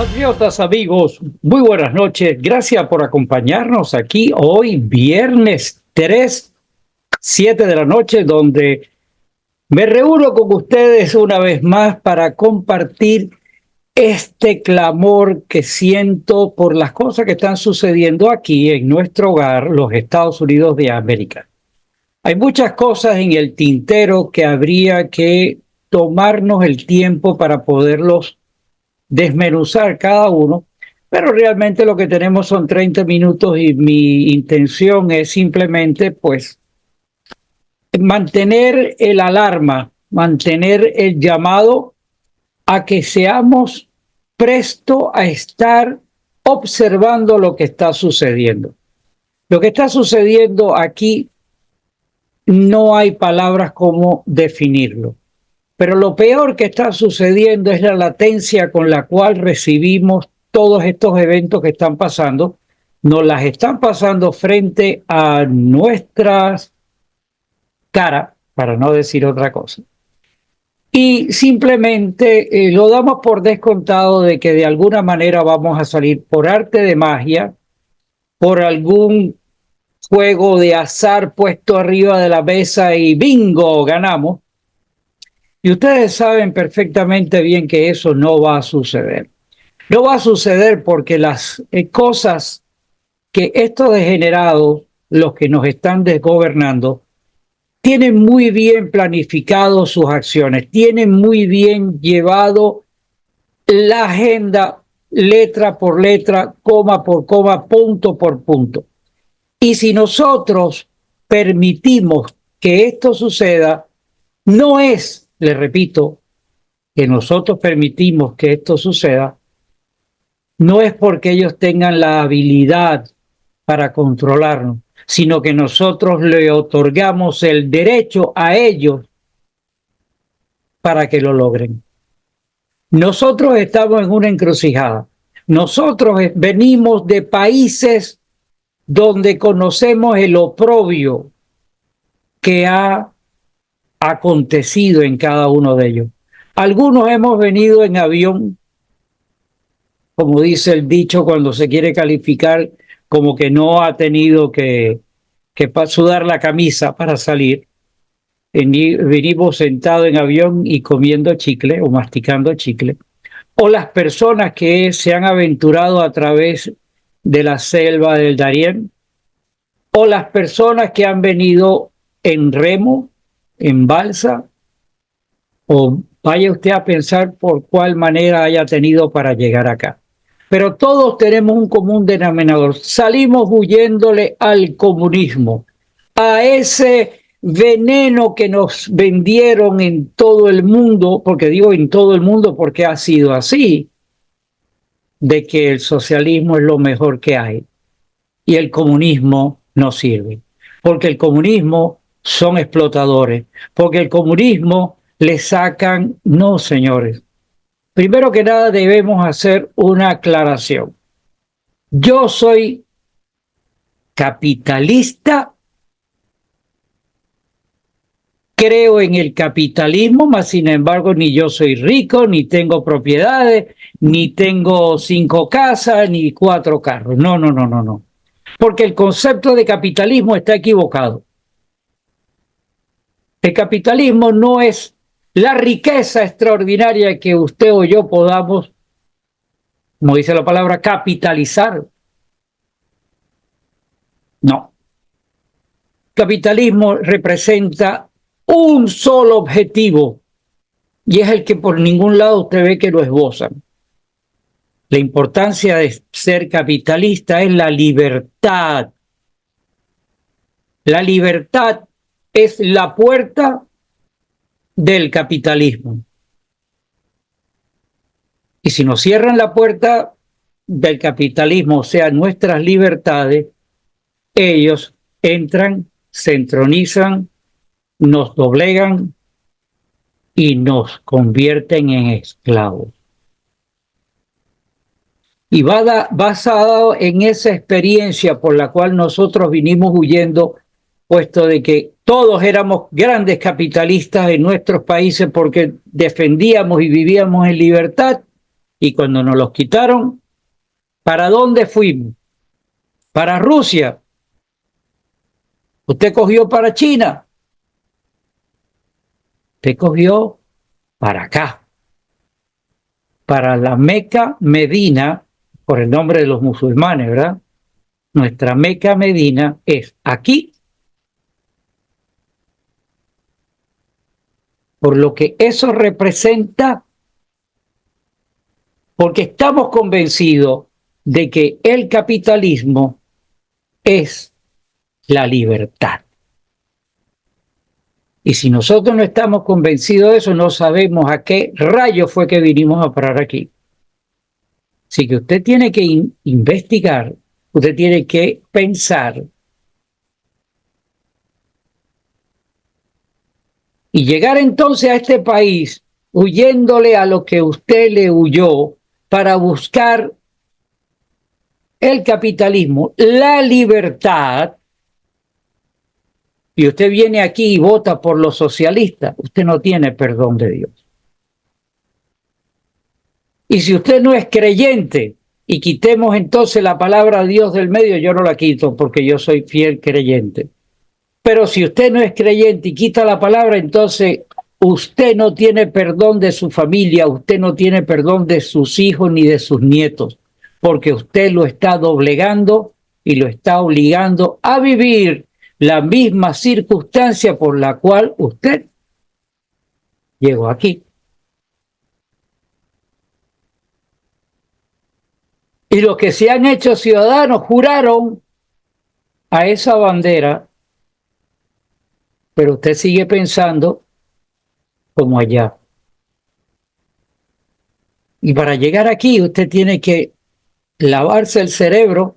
Compatriotas, amigos, muy buenas noches. Gracias por acompañarnos aquí hoy, viernes 7 de la noche, donde me reúno con ustedes una vez más para compartir este clamor que siento por las cosas que están sucediendo aquí en nuestro hogar, los Estados Unidos de América. Hay muchas cosas en el tintero que habría que tomarnos el tiempo para poderlos desmenuzar cada uno, pero realmente lo que tenemos son 30 minutos y mi intención es simplemente pues mantener el alarma, mantener el llamado a que seamos presto a estar observando lo que está sucediendo. Lo que está sucediendo aquí no hay palabras como definirlo. Pero lo peor que está sucediendo es la latencia con la cual recibimos todos estos eventos que están pasando. Nos las están pasando frente a nuestras caras, para no decir otra cosa. Y simplemente lo damos por descontado de que de alguna manera vamos a salir por arte de magia, por algún juego de azar puesto arriba de la mesa y ¡bingo! Ganamos. Y ustedes saben perfectamente bien que eso no va a suceder. No va a suceder porque las cosas que estos degenerados, los que nos están desgobernando, tienen muy bien planificado sus acciones, tienen muy bien llevado la agenda letra por letra, coma por coma, punto por punto. Y si nosotros permitimos que esto suceda, no es, le repito, que nosotros permitimos que esto suceda, no es porque ellos tengan la habilidad para controlarnos, sino que nosotros le otorgamos el derecho a ellos para que lo logren. Nosotros estamos en una encrucijada. Nosotros venimos de países donde conocemos el oprobio que ha acontecido en cada uno de ellos. Algunos hemos venido en avión, como dice el dicho cuando se quiere calificar, como que no ha tenido que sudar la camisa para salir. Venimos sentados en avión y comiendo chicle o masticando chicle. O las personas que se han aventurado a través de la selva del Darién. O las personas que han venido en remo, en balsa, o vaya usted a pensar por cuál manera haya tenido para llegar acá. Pero todos tenemos un común denominador. Salimos huyéndole al comunismo, a ese veneno que nos vendieron en todo el mundo, porque digo en todo el mundo porque ha sido así, de que el socialismo es lo mejor que hay y el comunismo no sirve, porque el comunismo son explotadores, porque el comunismo le sacan, no señores. Primero que nada debemos hacer una aclaración. Yo soy capitalista, creo en el capitalismo, mas sin embargo ni yo soy rico, ni tengo propiedades, ni tengo 5 casas, ni 4 carros. No, no, no, no, no. Porque el concepto de capitalismo está equivocado. El capitalismo no es la riqueza extraordinaria que usted o yo podamos, como dice la palabra, capitalizar. No. Capitalismo representa un solo objetivo y es el que por ningún lado usted ve que lo esbozan. La importancia de ser capitalista es la libertad. La libertad es la puerta del capitalismo. Y si nos cierran la puerta del capitalismo, o sea, nuestras libertades, ellos entran, se entronizan, nos doblegan y nos convierten en esclavos. Y basado en esa experiencia por la cual nosotros vinimos huyendo, puesto de que todos éramos grandes capitalistas en nuestros países porque defendíamos y vivíamos en libertad, Y cuando nos los quitaron, ¿para dónde fuimos? Para Rusia. Usted cogió para China. Usted cogió para acá, para la Meca Medina, por el nombre de los musulmanes, ¿verdad? Nuestra Meca Medina es aquí. Por lo que eso representa, porque estamos convencidos de que el capitalismo es la libertad. Y si nosotros no estamos convencidos de eso, no sabemos a qué rayo fue que vinimos a parar aquí. Así que usted tiene que investigar, usted tiene que pensar y llegar entonces a este país huyéndole a lo que usted le huyó para buscar el capitalismo, la libertad, y usted viene aquí y vota por los socialistas, usted no tiene perdón de Dios. Y si usted no es creyente, y quitemos entonces la palabra Dios del medio, yo no la quito porque yo soy fiel creyente. Pero si usted no es creyente y quita la palabra, entonces usted no tiene perdón de su familia, usted no tiene perdón de sus hijos ni de sus nietos, porque usted lo está doblegando y lo está obligando a vivir la misma circunstancia por la cual usted llegó aquí. Y los que se han hecho ciudadanos juraron a esa bandera, pero usted sigue pensando como allá. Y para llegar aquí usted tiene que lavarse el cerebro,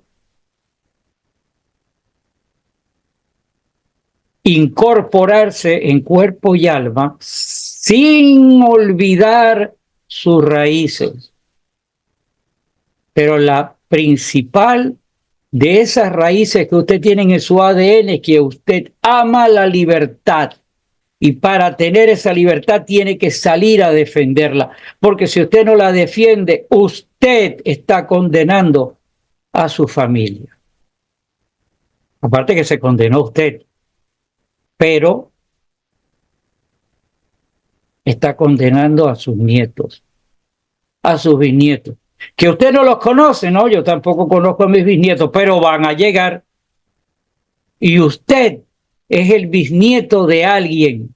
incorporarse en cuerpo y alma sin olvidar sus raíces. Pero la principal de esas raíces que usted tiene en su ADN es que usted ama la libertad. Y para tener esa libertad tiene que salir a defenderla. Porque si usted no la defiende, usted está condenando a su familia. Aparte que se condenó usted, pero está condenando a sus nietos, a sus bisnietos. Que usted no los conoce, ¿no? Yo tampoco conozco a mis bisnietos, pero van a llegar. Y usted es el bisnieto de alguien.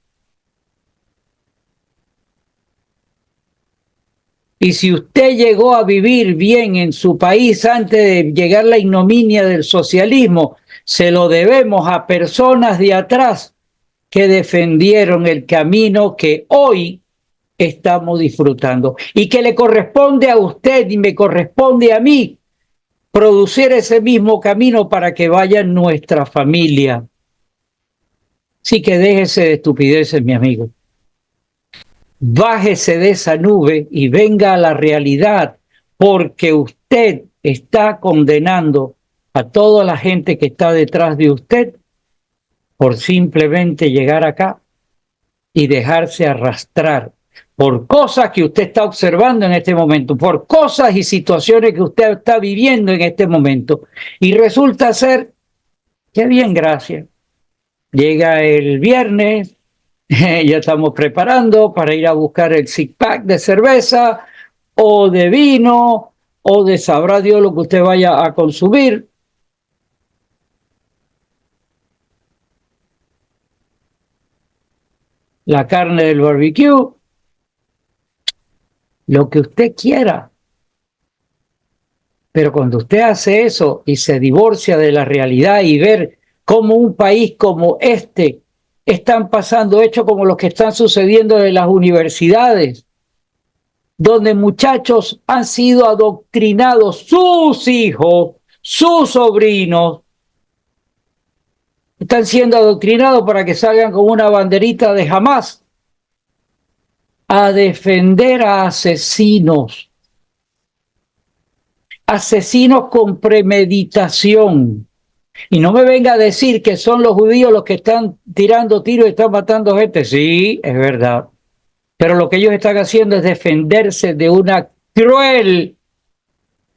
Y si usted llegó a vivir bien en su país antes de llegar la ignominia del socialismo, se lo debemos a personas de atrás que defendieron el camino que hoy estamos disfrutando y que le corresponde a usted y me corresponde a mí producir ese mismo camino para que vaya nuestra familia. Así que déjese de estupideces, mi amigo. Bájese de esa nube y venga a la realidad, porque usted está condenando a toda la gente que está detrás de usted por simplemente llegar acá y dejarse arrastrar por cosas que usted está observando en este momento, por cosas y situaciones que usted está viviendo en este momento. Y resulta ser que bien, gracias. Llega el viernes, ya estamos preparando para ir a buscar el six-pack de cerveza o de vino o de sabrá Dios lo que usted vaya a consumir. La carne del barbecue, lo que usted quiera. Pero cuando usted hace eso y se divorcia de la realidad y ver cómo un país como este están pasando hechos como los que están sucediendo en las universidades, donde muchachos han sido adoctrinados, sus hijos, sus sobrinos, están siendo adoctrinados para que salgan con una banderita de Hamás a defender a asesinos. Asesinos con premeditación. Y no me venga a decir que son los judíos los que están tirando tiros y están matando gente. Sí, es verdad. Pero lo que ellos están haciendo es defenderse de una cruel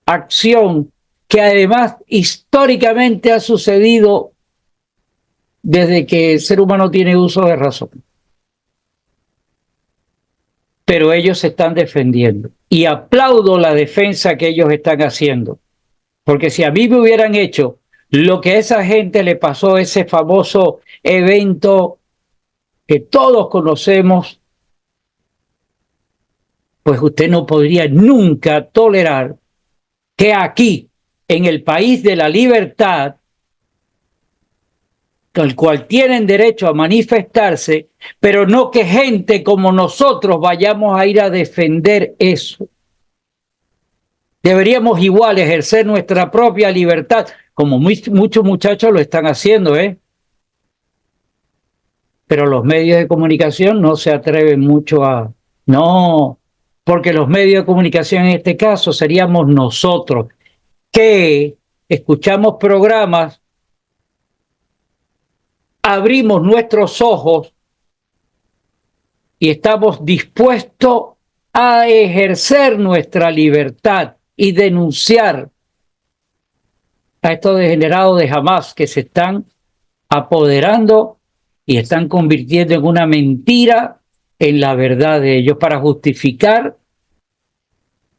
acción que además históricamente ha sucedido desde que el ser humano tiene uso de razón. Pero ellos se están defendiendo y aplaudo la defensa que ellos están haciendo, porque si a mí me hubieran hecho lo que a esa gente le pasó, ese famoso evento que todos conocemos, pues usted no podría nunca tolerar que aquí, en el país de la libertad, al cual tienen derecho a manifestarse, pero no que gente como nosotros vayamos a ir a defender eso. Deberíamos igual ejercer nuestra propia libertad, como muchos muchachos lo están haciendo, ¿eh? Pero los medios de comunicación no se atreven mucho a... No, porque los medios de comunicación en este caso seríamos nosotros, que escuchamos programas, abrimos nuestros ojos y estamos dispuestos a ejercer nuestra libertad y denunciar a estos degenerados de Hamás que se están apoderando y están convirtiendo en una mentira en la verdad de ellos para justificar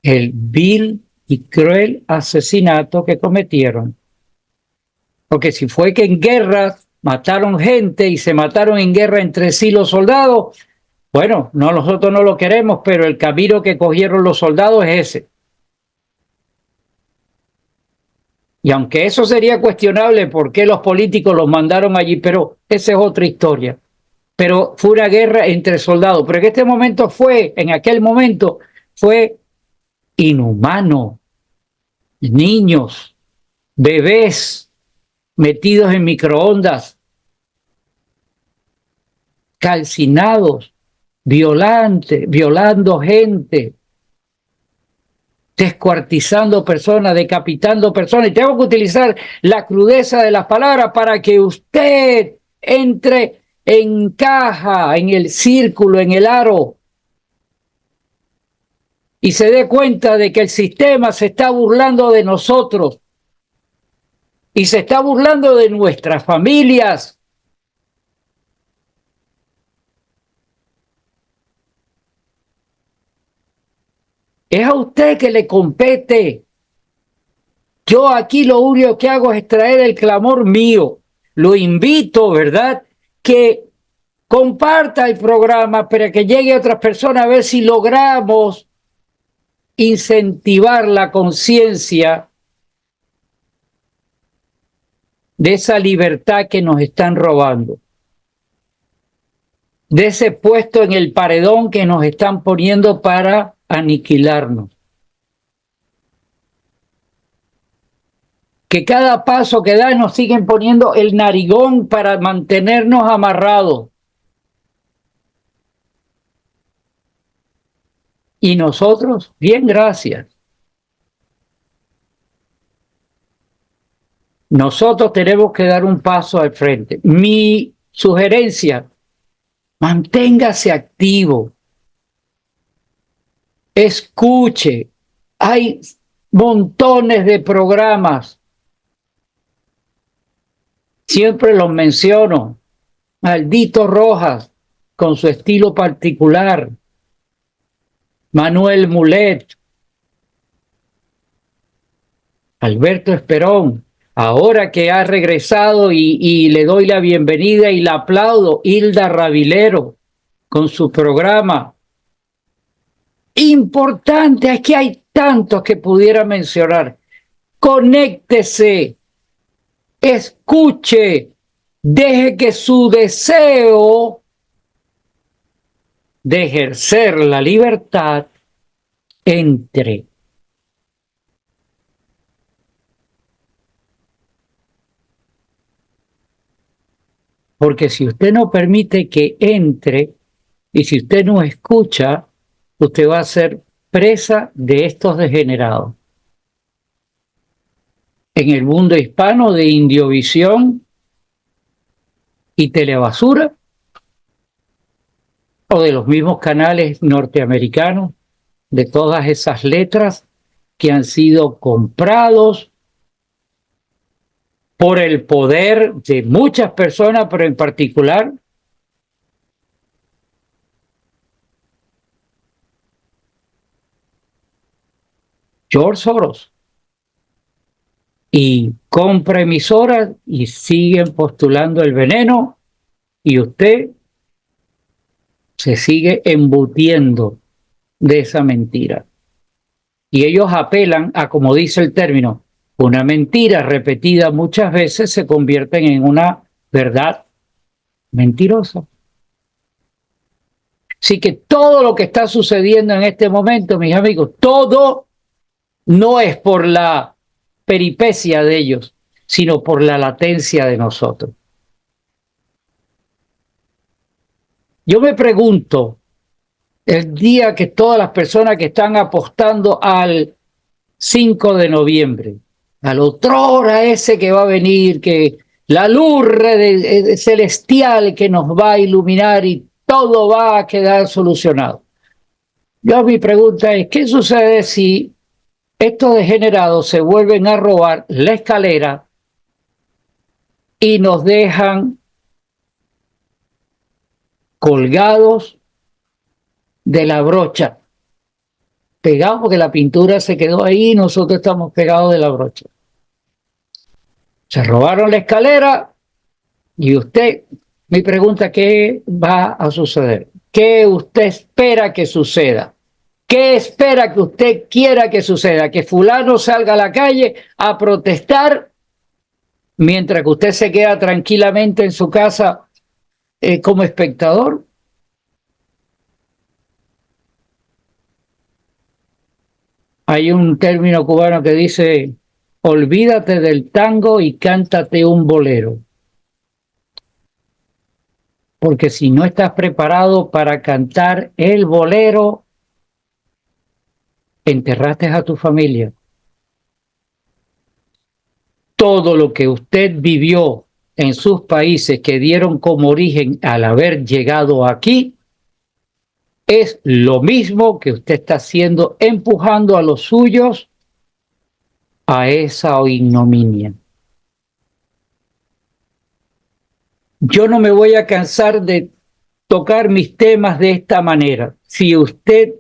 el vil y cruel asesinato que cometieron. Porque si fue que en guerras mataron gente y se mataron en guerra entre sí los soldados, bueno, no, nosotros no lo queremos, pero el camino que cogieron los soldados es ese. Y aunque eso sería cuestionable por qué los políticos los mandaron allí, pero esa es otra historia. Pero fue una guerra entre soldados. Pero en aquel momento fue inhumano. Niños, bebés metidos en microondas, calcinados, violando gente, descuartizando personas, decapitando personas. Y tengo que utilizar la crudeza de las palabras para que usted entre en caja, en el círculo, en el aro, y se dé cuenta de que el sistema se está burlando de nosotros y se está burlando de nuestras familias. Es a usted que le compete. Yo aquí lo único que hago es traer el clamor mío. Lo invito, ¿verdad?, que comparta el programa para que llegue a otras personas a ver si logramos incentivar la conciencia de esa libertad que nos están robando, de ese puesto en el paredón que nos están poniendo para aniquilarnos. Que cada paso que da nos siguen poniendo el narigón para mantenernos amarrados. Y nosotros, bien, gracias. Nosotros tenemos que dar un paso al frente. Mi sugerencia, manténgase activo. Escuche. Hay montones de programas. Siempre los menciono. Maldito Rojas, con su estilo particular. Manuel Mulet. Alberto Esperón. Ahora que ha regresado y le doy la bienvenida y la aplaudo, Hilda Ravilero, con su programa. Importante, es que hay tantos que pudiera mencionar. Conéctese, escuche, deje que su deseo de ejercer la libertad entre. Porque si usted no permite que entre y si usted no escucha, usted va a ser presa de estos degenerados. En el mundo hispano de Indiovisión y Telebasura, o de los mismos canales norteamericanos, de todas esas letras que han sido comprados por el poder de muchas personas, pero en particular George Soros. Y compra emisoras y siguen postulando el veneno y usted se sigue embutiendo de esa mentira. Y ellos apelan a, como dice el término, una mentira repetida muchas veces se convierte en una verdad mentirosa. Así que todo lo que está sucediendo en este momento, mis amigos, todo no es por la peripecia de ellos, sino por la latencia de nosotros. Yo me pregunto, el día que todas las personas que están apostando al 5 de noviembre, al otrora ese que va a venir, que la luz celestial que nos va a iluminar y todo va a quedar solucionado. Yo mi pregunta es, ¿qué sucede si estos degenerados se vuelven a robar la escalera y nos dejan colgados de la brocha? Pegados porque la pintura se quedó ahí y nosotros estamos pegados de la brocha. Se robaron la escalera y usted, mi pregunta, ¿qué va a suceder? ¿Qué usted espera que suceda? ¿Qué espera que usted quiera que suceda? ¿Que fulano salga a la calle a protestar mientras que usted se queda tranquilamente en su casa como espectador? Hay un término cubano que dice, olvídate del tango y cántate un bolero. Porque si no estás preparado para cantar el bolero, enterraste a tu familia. Todo lo que usted vivió en sus países que dieron como origen al haber llegado aquí, es lo mismo que usted está haciendo, empujando a los suyos a esa ignominia. Yo no me voy a cansar de tocar mis temas de esta manera. Si usted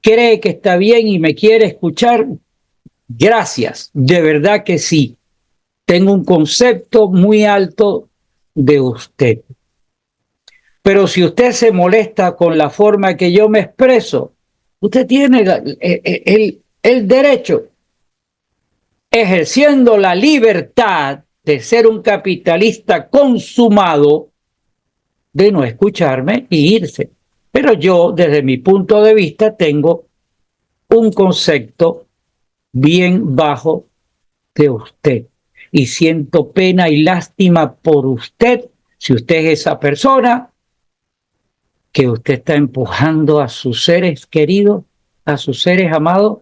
cree que está bien y me quiere escuchar, gracias, de verdad que sí. Tengo un concepto muy alto de usted. Pero si usted se molesta con la forma que yo me expreso, usted tiene el derecho, ejerciendo la libertad de ser un capitalista consumado, de no escucharme y irse. Pero yo, desde mi punto de vista, tengo un concepto bien bajo de usted. Y siento pena y lástima por usted, si usted es esa persona que usted está empujando a sus seres queridos, a sus seres amados,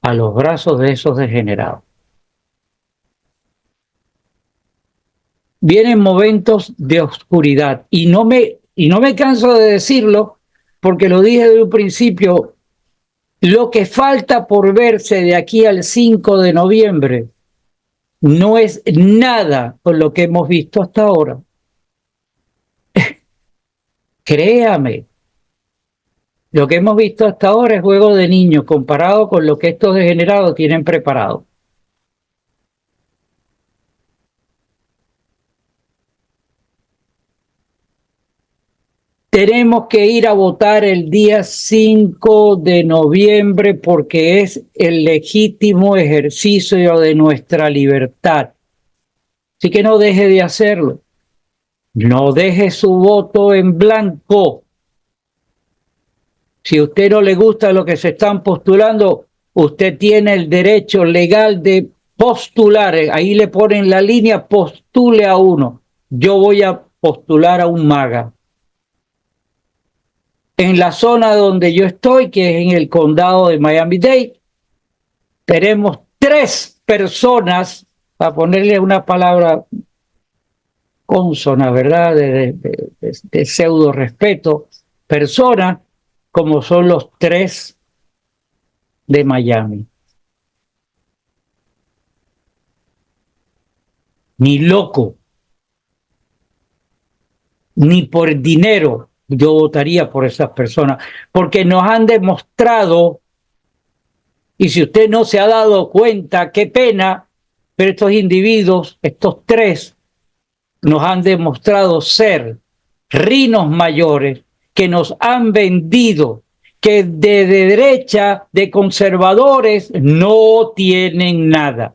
a los brazos de esos degenerados. Vienen momentos de oscuridad y no me canso de decirlo porque lo dije de un principio, lo que falta por verse de aquí al 5 de noviembre no es nada con lo que hemos visto hasta ahora. Créame, lo que hemos visto hasta ahora es juego de niños comparado con lo que estos degenerados tienen preparado. Tenemos que ir a votar el día 5 de noviembre porque es el legítimo ejercicio de nuestra libertad. Así que no deje de hacerlo. No deje su voto en blanco. Si a usted no le gusta lo que se están postulando, usted tiene el derecho legal de postular. Ahí le ponen la línea, postule a uno. Yo voy a postular a un MAGA. En la zona donde yo estoy, que es en el condado de Miami-Dade, tenemos 3 personas, para ponerle una palabra consona, ¿verdad? De pseudo respeto, personas como son los 3 de Miami. Ni loco, ni por dinero yo votaría por esas personas, porque nos han demostrado, y si usted no se ha dado cuenta, qué pena, pero estos individuos, estos 3, nos han demostrado ser rinos mayores que nos han vendido que de derecha, de conservadores, no tienen nada,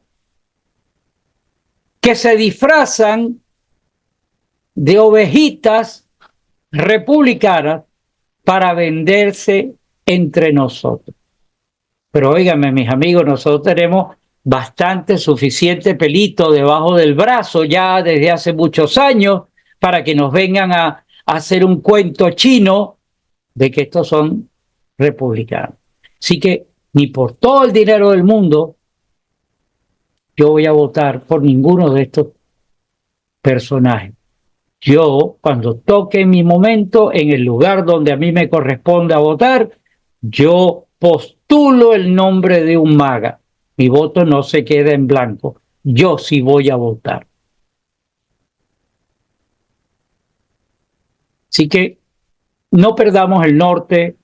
que se disfrazan de ovejitas republicanas para venderse entre nosotros. Pero óigame, mis amigos, nosotros tenemos bastante, suficiente pelito debajo del brazo ya desde hace muchos años para que nos vengan a hacer un cuento chino de que estos son republicanos. Así que ni por todo el dinero del mundo yo voy a votar por ninguno de estos personajes. Yo, cuando toque mi momento, en el lugar donde a mí me corresponde votar, yo postulo el nombre de un MAGA. Mi voto no se queda en blanco. Yo sí voy a votar. Así que no perdamos el norte,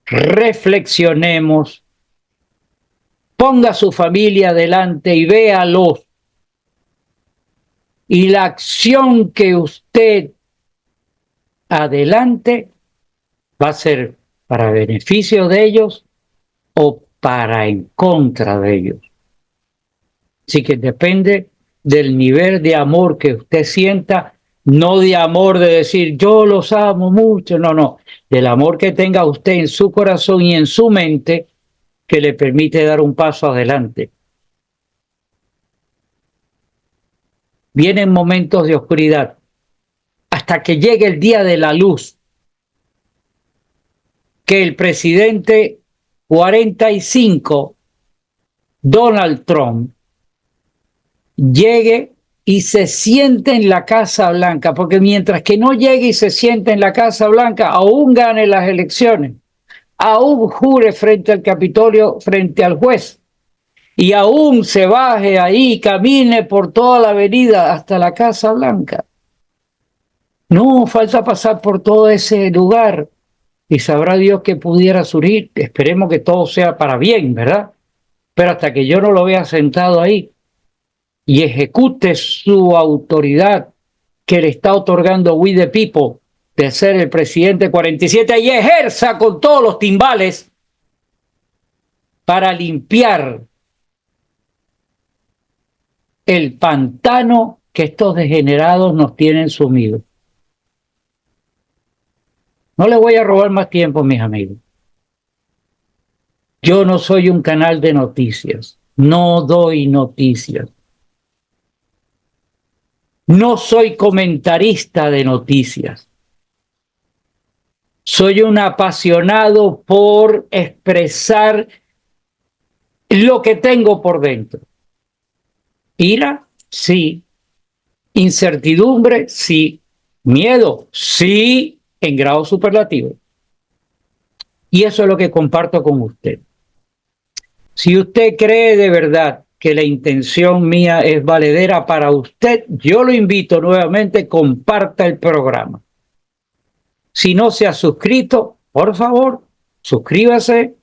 reflexionemos, ponga a su familia adelante y véalos. Y la acción que usted adelante va a ser para beneficio de ellos o para en contra de ellos. Así que depende del nivel de amor que usted sienta, no de amor de decir yo los amo mucho, no, del amor que tenga usted en su corazón y en su mente que le permite dar un paso adelante. Vienen momentos de oscuridad hasta que llegue el día de la luz, que el presidente 45, Donald Trump, llegue y se siente en la Casa Blanca, porque mientras que no llegue y se siente en la Casa Blanca, aún gane las elecciones, aún jure frente al Capitolio, frente al juez, y aún se baje ahí, camine por toda la avenida hasta la Casa Blanca. No, falta pasar por todo ese lugar y sabrá Dios que pudiera surgir. Esperemos que todo sea para bien, ¿verdad? Pero hasta que yo no lo vea sentado ahí y ejecute su autoridad que le está otorgando We the People de ser el presidente 47 y ejerza con todos los timbales para limpiar el pantano que estos degenerados nos tienen sumidos. No les voy a robar más tiempo, mis amigos. Yo no soy un canal de noticias, no doy noticias. No soy comentarista de noticias. Soy un apasionado por expresar lo que tengo por dentro. Ira, sí. Incertidumbre, sí. Miedo, sí, en grado superlativo. Y eso es lo que comparto con usted. Si usted cree de verdad que la intención mía es valedera para usted, yo lo invito nuevamente, comparta el programa. Si no se ha suscrito, por favor, suscríbase,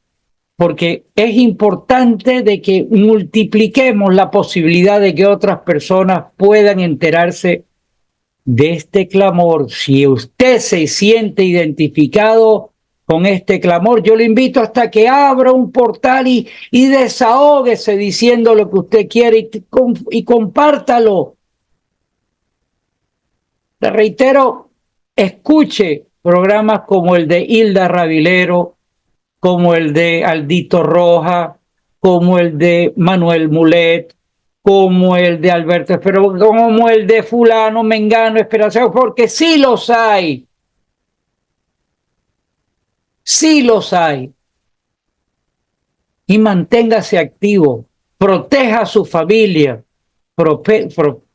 porque es importante de que multipliquemos la posibilidad de que otras personas puedan enterarse de este clamor. Si usted se siente identificado con este clamor, yo le invito hasta que abra un portal y desahóguese diciendo lo que usted quiere y compártalo. Le reitero, escuche programas como el de Hilda Ravilero, como el de Aldito Roja, como el de Manuel Mulet, como el de Alberto Espero, como el de fulano, mengano, Esperanza, porque sí los hay. Sí los hay. Y manténgase activo, proteja a su familia,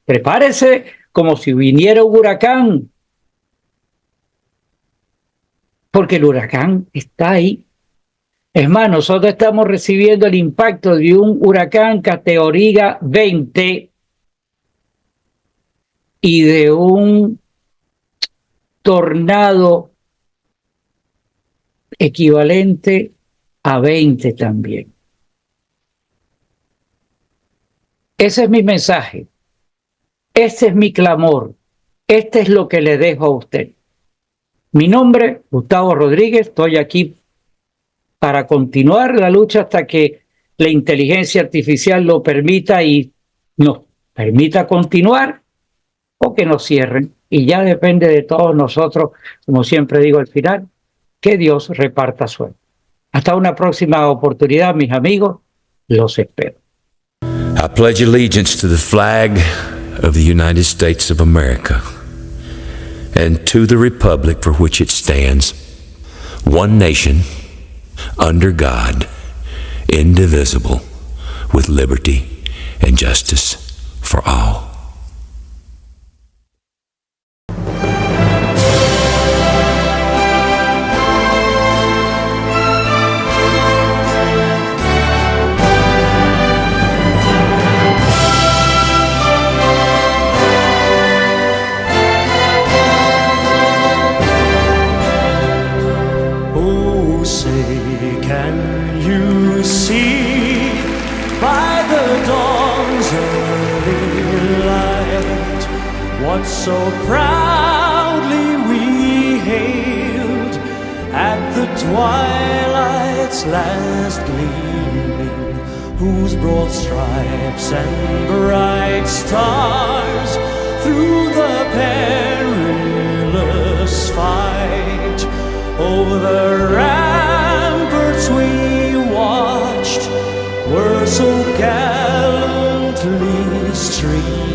prepárese como si viniera un huracán, porque el huracán está ahí. Es más, nosotros estamos recibiendo el impacto de un huracán categoría 20 y de un tornado equivalente a 20 también. Ese es mi mensaje. Este es mi clamor. Este es lo que le dejo a usted. Mi nombre, Gustavo Rodríguez. Estoy aquí para continuar la lucha hasta que la inteligencia artificial lo permita y nos permita continuar o que nos cierren. Y ya depende de todos nosotros, como siempre digo al final, que Dios reparta suerte. Hasta una próxima oportunidad, mis amigos. Los espero. I pledge allegiance to the flag of the United States of America and to the republic for which it stands, one nation, under God, indivisible, with liberty and justice for all. What so proudly we hailed at the twilight's last gleaming, whose broad stripes and bright stars through the perilous fight over the ramparts we watched were so gallantly streamed